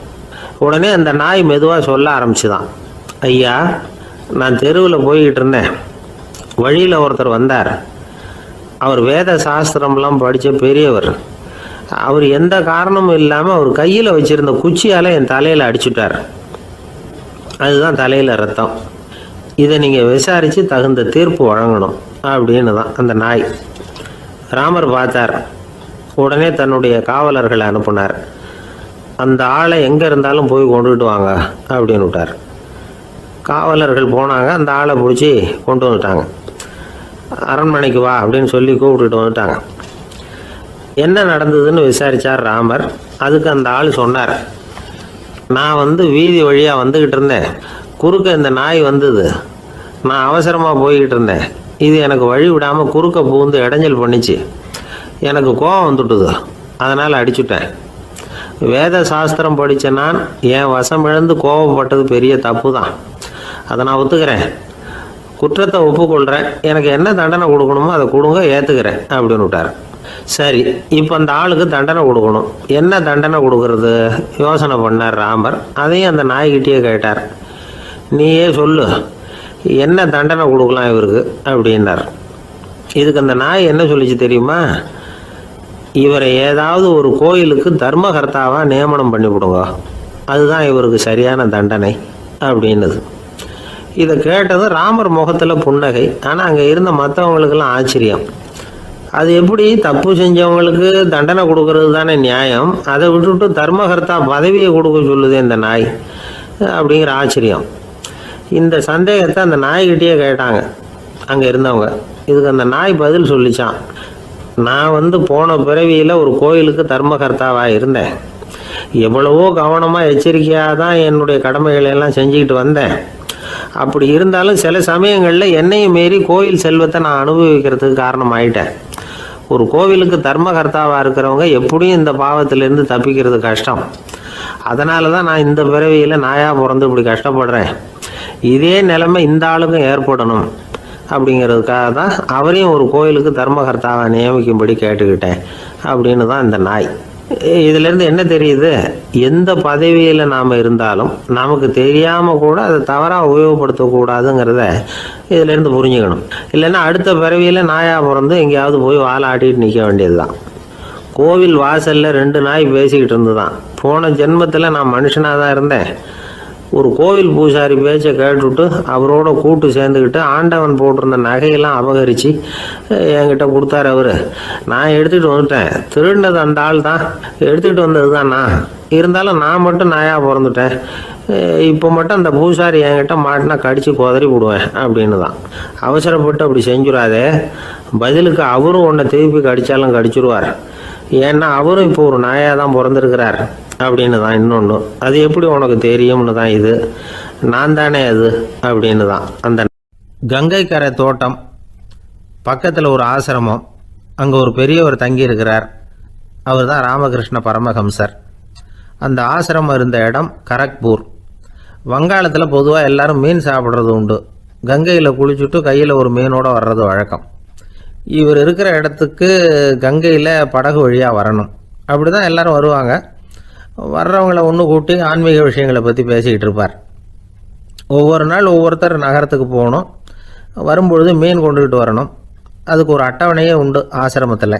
உடனே அந்த நாய் மெதுவாக சொல்ல ஆரம்பிச்சுதான். ஐயா, நான் தெருவில் போய்கிட்டு இருந்தேன், வழியில் ஒருத்தர் வந்தார். அவர் வேத சாஸ்திரம்லாம் படித்த பெரியவர். அவர் எந்த காரணமும் இல்லாமல் அவர் கையில் வச்சுருந்த குச்சியால் என் தலையில் அடிச்சுட்டார். அதுதான் தலையில் ரத்தம். இதை நீங்கள் விசாரித்து தகுந்த தீர்ப்பு வழங்கணும் அப்படின்னு தான் அந்த நாய். ராமர் பார்த்தார். உடனே தன்னுடைய காவலர்களை அனுப்புனார். அந்த ஆளை எங்கே இருந்தாலும் போய் கொண்டுகிட்டு வாங்க அப்படின்னு விட்டார். காவலர்கள் போனாங்க. அந்த ஆளை பிடிச்சி கொண்டு வந்துட்டாங்க. அரண்மனைக்கு வா அப்படின்னு சொல்லி கூப்பிட்டுட்டு வந்துட்டாங்க. என்ன நடந்ததுன்னு விசாரித்தார் ராமர். அதுக்கு அந்த ஆள் சொன்னார், நான் வீதி வழியாக வந்துக்கிட்டு இருந்தேன், குறுக்க இந்த நாய் வந்தது, நான் அவசரமாக போய்கிட்டு இருந்தேன், இது எனக்கு வழி விடாமல் குறுக்க பூந்து இடைஞ்சல் பண்ணிச்சு, எனக்கு கோபம் வந்துட்டுது, அதனால் அடிச்சுட்டேன். வேத சாஸ்திரம் படித்த நான் என் வசம் இழந்து கோபப்பட்டது பெரிய தப்பு தான். அதை நான் ஒத்துக்கிறேன். குற்றத்தை ஒப்புக்கொள்கிறேன். எனக்கு என்ன தண்டனை கொடுக்கணுமோ அதை கொடுங்க, ஏற்றுக்கிறேன் அப்படின்னு விட்டார். சரி, இப்போ அந்த ஆளுக்கு தண்டனை கொடுக்கணும். என்ன தண்டனை கொடுக்கறது யோசனை பண்ணார் ராமர். அதையும் அந்த நாய்கிட்டேயே கேட்டார். நீயே சொல்லு, என்ன தண்டனை கொடுக்கலாம் இவருக்கு அப்படின்னார். இதுக்கு அந்த நாய் என்ன சொல்லிச்சு தெரியுமா? இவரை ஏதாவது ஒரு கோயிலுக்கு தர்மகர்த்தாவாக நியமனம் பண்ணிவிடுங்க, அதுதான் இவருக்கு சரியான தண்டனை அப்படின்னுது. இதை கேட்டதும் ராமர் முகத்தில் புன்னகை. ஆனால் அங்கே இருந்த மற்றவங்களுக்கெல்லாம் ஆச்சரியம். அது எப்படி, தப்பு செஞ்சவங்களுக்கு தண்டனை கொடுக்கறது தானே நியாயம், அதை விட்டுவிட்டு தர்மகர்த்தா பதவியை கொடுக்க சொல்லுது இந்த நாய் அப்படிங்கிற ஆச்சரியம். இந்த சந்தேகத்தை அந்த நாய்கிட்டேயே கேட்டாங்க அங்கே இருந்தவங்க. இதுக்கு அந்த நாய் பதில் சொல்லிச்சான். நான் போன பிறவியில் ஒரு கோயிலுக்கு தர்மகர்த்தாவாக இருந்தேன். எவ்வளவோ கவனமாக எச்சரிக்கையாக தான் என்னுடைய கடமைகளை எல்லாம் செஞ்சுக்கிட்டு வந்தேன். அப்படி இருந்தாலும் சில சமயங்களில் என்னையும் மீறி கோயில் செல்வத்தை நான் அனுபவிக்கிறதுக்கு காரணமாயிட்டேன். ஒரு கோவிலுக்கு தர்மகர்த்தாவாக இருக்கிறவங்க எப்படியும் இந்த பாவத்திலேருந்து தப்பிக்கிறது கஷ்டம். அதனால தான் நான் இந்த பிறவியில் நாயாக பிறந்து இப்படி கஷ்டப்படுறேன். இதே நிலைமை இந்த ஆளுக்கும் ஏற்படணும் அப்படிங்கிறதுக்காக தான் அவரையும் ஒரு கோயிலுக்கு தர்மகர்த்தாவை நியமிக்கும்படி கேட்டுக்கிட்டேன் அப்படின்னு தான் இந்த நாய். இதிலேருந்து என்ன தெரியுது? எந்த பதவியில் நாம் இருந்தாலும் நமக்கு தெரியாமல் கூட அதை தவறாக உபயோகப்படுத்தக்கூடாதுங்கிறத இதிலேருந்து புரிஞ்சுக்கணும். இல்லைன்னா அடுத்த பிறவியில் நாயாக பிறந்து எங்கேயாவது போய் வாழை ஆட்டிகிட்டு நிற்க வேண்டியது தான். கோவில் வாசலில் 2 நாய் பேசிக்கிட்டு இருந்துதான். போன ஜென்மத்தில் நான் மனுஷனாக தான் இருந்தேன். ஒரு கோவில் பூசாரி பேச்சை கேட்டுவிட்டு அவரோட கூட்டு சேர்ந்துக்கிட்டு ஆண்டவன் போட்டிருந்த நகையெல்லாம் அபகரித்து என்கிட்ட கொடுத்தாரு அவர். நான் எடுத்துகிட்டு வந்துட்டேன். திருடினது அந்த ஆள் தான், எடுத்துகிட்டு வந்தது தான் நான். இருந்தாலும் நான் மட்டும் நாயாக பிறந்துட்டேன். இப்போ மட்டும் அந்த பூசாரி என்கிட்ட மாட்டினா கடித்து குதறி விடுவேன் அப்படின்னு தான். அவசரப்பட்டு அப்படி செஞ்சுடாதே. பதிலுக்கு அவரும் உன்னை திருப்பி கடித்தாலும் கடிச்சிருவார். ஏன்னா அவரும் இப்போ ஒரு நாயாக தான் பிறந்திருக்கிறார் அப்படின்னு தான் இன்னொன்று. அது எப்படி உனக்கு தெரியும்னு தான் இது. நான் தானே அது அப்படின்னு தான். அந்த கங்கை கரை தோட்டம் பக்கத்தில் ஒரு ஆசிரமம், அங்கே ஒரு பெரியவர் தங்கி இருக்கிறார். அவர் தான் ராமகிருஷ்ண பரமஹம்சர். அந்த ஆசிரமம் இருந்த இடம் கரக்பூர். வங்காளத்தில் பொதுவாக எல்லாரும் மீன் சாப்பிட்றது உண்டு. கங்கையில் குளிச்சுட்டு கையில் ஒரு மீனோடு வர்றது வழக்கம். இவர் இருக்கிற இடத்துக்கு கங்கையில் படகு வழியாக வரணும். அப்படி தான் எல்லோரும் வருவாங்க. வர்றவங்களை ஒன்று கூட்டி ஆன்மீக விஷயங்களை பற்றி பேசிக்கிட்டு இருப்பார். ஒவ்வொரு நாள் ஒவ்வொருத்தர் நகரத்துக்கு போகணும். வரும்பொழுது மீன் கொண்டுக்கிட்டு வரணும். அதுக்கு ஒரு அட்டவணையே உண்டு ஆசிரமத்தில்.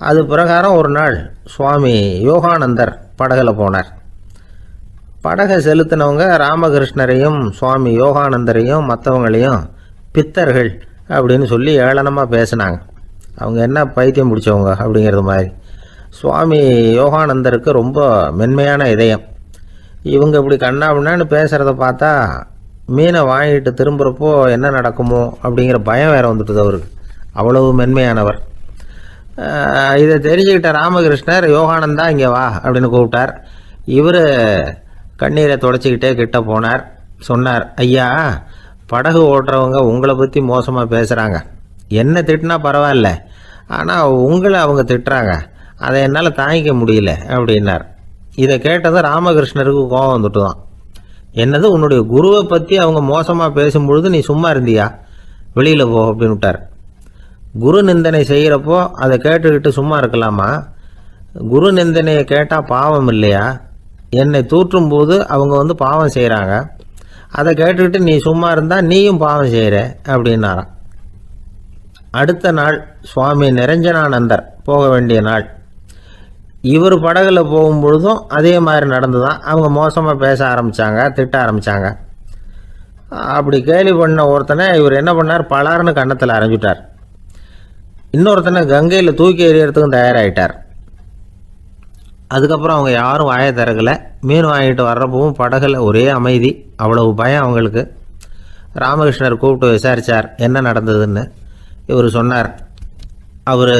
அது பிரகாரம் ஒரு நாள் சுவாமி யோகானந்தர் படகுல போனார். படகை செலுத்தினவங்க ராமகிருஷ்ணரையும் சுவாமி யோகானந்தரையும் மற்றவங்களையும் பித்தர்கள் அப்படின்னு சொல்லி ஏளனமாக பேசினாங்க. அவங்க என்ன பைத்தியம் பிடிச்சவங்க அப்படிங்கிறது மாதிரி. சுவாமி யோகானந்தருக்கு ரொம்ப மென்மையான இதயம். இவங்க இப்படி கண்ணாபின்னான்னு பேசுகிறத பார்த்தா மீனை வாங்கிட்டு திரும்புகிறப்போ என்ன நடக்குமோ அப்படிங்கிற பயம் வேறு வந்துட்டுது அவருக்கு. அவ்வளவு மென்மையானவர். இதை தெரிஞ்சுக்கிட்ட ராமகிருஷ்ணர் யோகானந்தா இங்கே வா அப்படின்னு கூப்பிட்டார். இவர் கண்ணீரை தொடச்சிக்கிட்டே கிட்ட போனார். சொன்னார், ஐயா, படகு ஓட்டுறவங்க உங்களை பற்றி மோசமாக பேசுகிறாங்க. என்ன திட்டினா பரவாயில்ல, ஆனால் உங்களை அவங்க திட்டுறாங்க. அதை என்னால் தாங்கிக்க முடியல அப்படின்னார். இதை கேட்டதும் ராமகிருஷ்ணருக்கு கோபம் வந்துட்டு தான். என்னது, உன்னுடைய குருவை பற்றி அவங்க மோசமாக பேசும்பொழுது நீ சும்மா இருந்தியா? வெளியில் போ அப்படின்னு விட்டார். குரு நிந்தனை செய்கிறப்போ அதை கேட்டுக்கிட்டு சும்மா இருக்கலாமா? குரு நிந்தனையை கேட்டால் பாவம் இல்லையா? என்னை தூற்றும் போது அவங்க பாவம் செய்கிறாங்க. அதை கேட்டுக்கிட்டு நீ சும்மா இருந்தால் நீயும் பாவம் செய்கிற அப்படின்னாராம். அடுத்த நாள் சுவாமி நிரஞ்சனானந்தர் போக வேண்டிய நாள். இவர் படகுல போகும்பொழுதும் அதே மாதிரி நடந்து தான். அவங்க மோசமாக பேச ஆரம்பித்தாங்க, திட்ட ஆரம்பித்தாங்க. அப்படி கேலி பண்ண ஒருத்தனை இவர் என்ன பண்ணார், பலார்னு கன்னத்தில் அரைஞ்சிட்டார். இன்னொருத்தனை கங்கையில் தூக்கி எறியறதுக்கும் தயாராகிட்டார். அதுக்கப்புறம் அவங்க யாரும் வாயை திறக்கலை. மீன் வாங்கிட்டு வர்றப்பவும் படகுல ஒரே அமைதி. அவ்வளவு பயம் அவங்களுக்கு. ராமகிருஷ்ணர் கூப்பிட்டு விசாரித்தார் என்ன நடந்ததுன்னு. இவர் சொன்னார், அவர்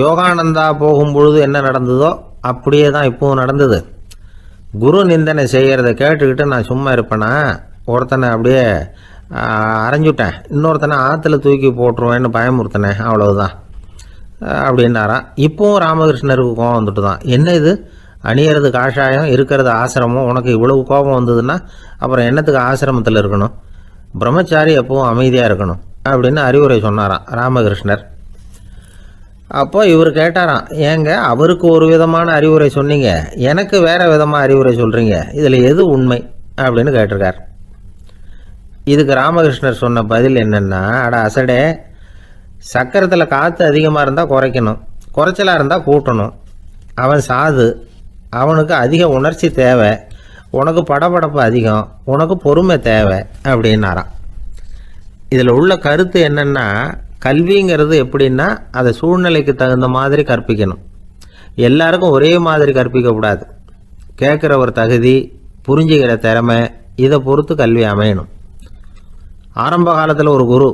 யோகானந்தா போகும்பொழுது என்ன நடந்ததோ அப்படியே தான் இப்போவும் நடந்தது. குரு நிந்தனை செய்கிறத கேட்டுக்கிட்டு நான் சும்மா இருப்பேனா? ஒருத்தனை அப்படியே அரைஞ்சுட்டேன், இன்னொருத்தனை ஆற்றுல தூக்கி போட்டுருவேன்னு பயமுறுத்தினேன், அவ்வளவுதான். அப்படின்னாராம். இப்போவும் ராமகிருஷ்ணருக்கு கோபம் வந்துட்டு தான். என்ன இது, அணியறது காஷாயம், இருக்கிறது ஆசிரமம், உனக்கு இவ்வளவு கோபம் வந்ததுன்னா அப்புறம் என்னத்துக்கு ஆசிரமத்தில் இருக்கணும், பிரம்மச்சாரி எப்பவும் அமைதியாக இருக்கணும் அப்படின்னு அறிவுரை சொன்னாராம் ராமகிருஷ்ணர். அப்போ இவர் கேட்டாராம், ஏங்க அவருக்கு ஒரு விதமான அறிவுரை சொன்னீங்க, எனக்கு வேறு விதமாக அறிவுரை சொல்கிறீங்க, இதில் எது உண்மை அப்படின்னு கேட்டிருக்கார். இதுக்கு ராமகிருஷ்ணர் சொன்ன பதில் என்னென்னா, அட அசடே, சக்கரத்தில் காற்று அதிகமாக இருந்தால் குறைக்கணும், குறைச்சலாக இருந்தால் கூட்டணும். அவன் சாது, அவனுக்கு அதிக உணர்ச்சி தேவை, உனக்கு படபடப்பு அதிகம், உனக்கு பொறுமை தேவை அப்படின்னாராம். இதில் உள்ள கருத்து என்னென்னா, கல்விங்கிறது எப்படின்னா அதை சூழ்நிலைக்கு தகுந்த மாதிரி கற்பிக்கணும். எல்லாருக்கும் ஒரே மாதிரி கற்பிக்கக்கூடாது. கேட்குற ஒரு தகுதி, புரிஞ்சுக்கிற திறமை, இதை பொறுத்து கல்வி அமையணும். ஆரம்ப காலத்தில் ஒரு குரு,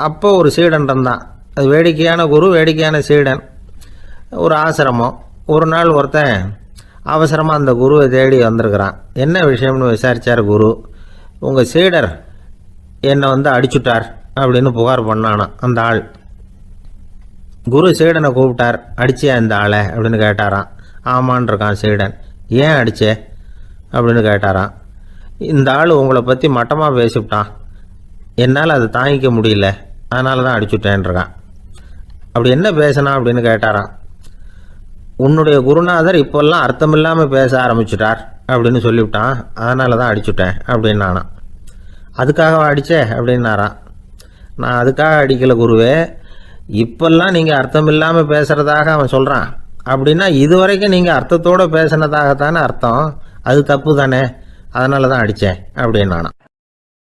அப்போ ஒரு சீடன் இருந்தான். அது வேடிக்கையான குரு, வேடிக்கையான சீடன். ஒரு ஆசிரமம். ஒரு நாள் ஒருத்தன் அவசரமாக அந்த குருவை தேடி வந்திருக்கிறான். என்ன விஷயம்னு விசாரித்தார் குரு. உங்கள் சீடர் என்னை அடிச்சுட்டார் அப்படின்னு புகார் பண்ணானா அந்த ஆள். குரு சீடனை கூப்பிட்டார். அடிச்சியா இந்த ஆளை அப்படின்னு கேட்டாராம். ஆமான் இருக்கான் சீடன். ஏன் அடிச்சே அப்படின்னு கேட்டாராம். இந்த ஆள் உங்களை பற்றி மட்டமாக பேசிவிட்டான், என்னால் அதை தாங்கிக்க முடியல, அதனால தான் அடிச்சுட்டேன்ருக்கான். அப்படி என்ன பேசினா அப்படின்னு கேட்டாராம். உன்னுடைய குருநாதர் இப்போல்லாம் அர்த்தமில்லாமல் பேச ஆரம்பிச்சுட்டார் அப்படின்னு சொல்லிவிட்டான், அதனால தான் அடிச்சுட்டேன் அப்படின்னு நானா. அதுக்காக அடித்தே அப்படின்னாராம். நான் அதுக்காக அடிக்கலை குருவே, இப்போல்லாம் நீங்கள் அர்த்தம் இல்லாமல் பேசுகிறதாக அவன் சொல்கிறான், அப்படின்னா இதுவரைக்கும் நீங்கள் அர்த்தத்தோடு பேசினதாகத்தானே அர்த்தம், அது தப்பு தானே, அதனால தான் அடித்தேன் அப்படின்னு நானா.